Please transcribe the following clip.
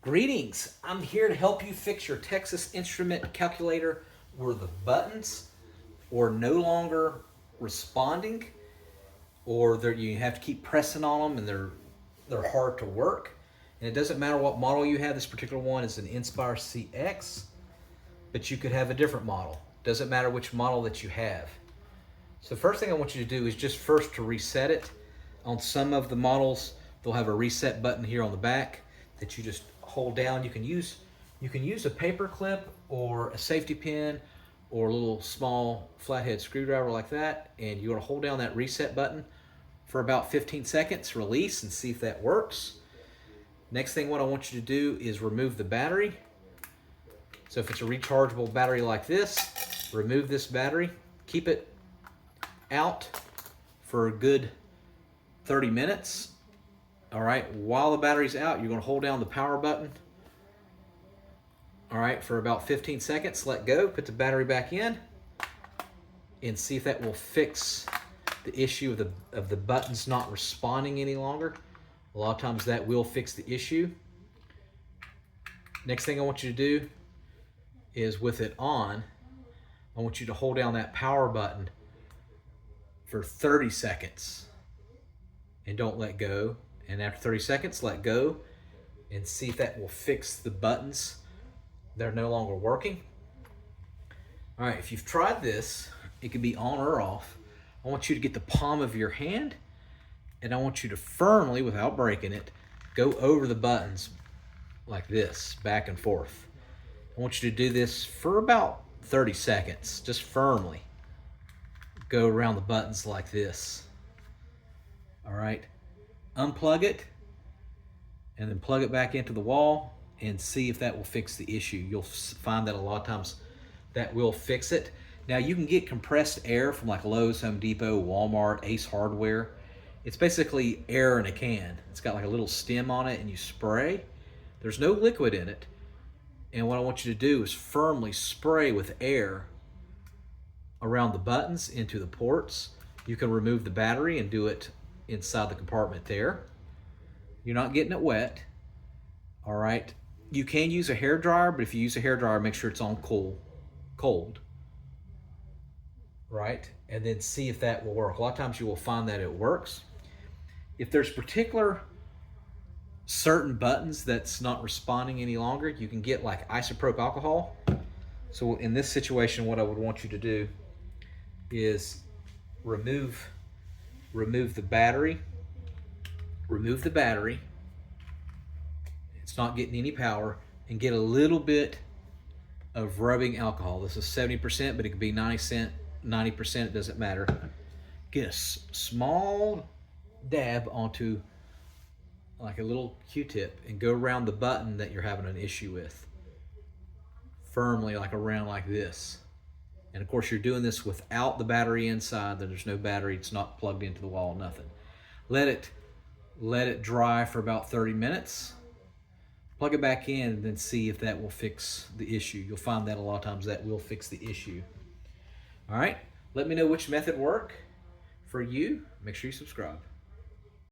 Greetings, I'm here to help you fix your Texas Instrument calculator where the buttons are no longer responding, or you have to keep pressing on them and they're hard to work. And it doesn't matter what model you have. This particular one is an Nspire CX, but you could have a different model. Doesn't matter which model that you have. So first thing I want you to do is just first to reset it. On some of the models, they'll have a reset button here on the back that you just hold down. You can use a paper clip or a safety pin or a little small flathead screwdriver like that, and you want to hold down that reset button for about 15 seconds, release, and see if that works. Next thing what I want you to do is remove the battery. So if it's a rechargeable battery like this, remove this battery, keep it out for a good 30 minutes. All right, while the battery's out, you're gonna hold down the power button. All right, for about 15 seconds, let go, put the battery back in, and see if that will fix the issue of the buttons not responding any longer. A lot of times that will fix the issue. Next thing I want you to do is with it on, I want you to hold down that power button for 30 seconds and don't let go. And after 30 seconds, let go and see if that will fix the buttons that are no longer working. All right, if you've tried this, it can be on or off. I want you to get the palm of your hand and I want you to firmly, without breaking it, go over the buttons like this, back and forth. I want you to do this for about 30 seconds, just firmly. Go around the buttons like this. All right. Unplug it and then plug it back into the wall and see if that will fix the issue. You'll find that a lot of times that will fix it. Now you can get compressed air from like Lowe's, Home Depot, Walmart, Ace Hardware. It's basically air in a can. It's got like a little stem on it and you spray. There's no liquid in it. And what I want you to do is firmly spray with air around the buttons into the ports. You can remove the battery and do it inside the compartment there. You're not getting it wet. All right. You can use a hair dryer, but if you use a hair dryer, make sure it's on cold. Right? And then see if that will work. A lot of times you will find that it works. If there's particular certain buttons that's not responding any longer, you can get like isopropyl alcohol. So in this situation, what I would want you to do is remove the battery. Remove the battery. It's not getting any power, and get a little bit of rubbing alcohol. This is 70%, but it could be 90%, it doesn't matter. Get a small dab onto like a little Q-tip and go around the button that you're having an issue with. Firmly, like around like this. And of course you're doing this without the battery inside. There's no battery, it's not plugged into the wall, nothing. Let it dry for about 30 minutes. Plug it back in and then see if that will fix the issue. You'll find that a lot of times that will fix the issue. All right, let me know which method worked for you. Make sure you subscribe.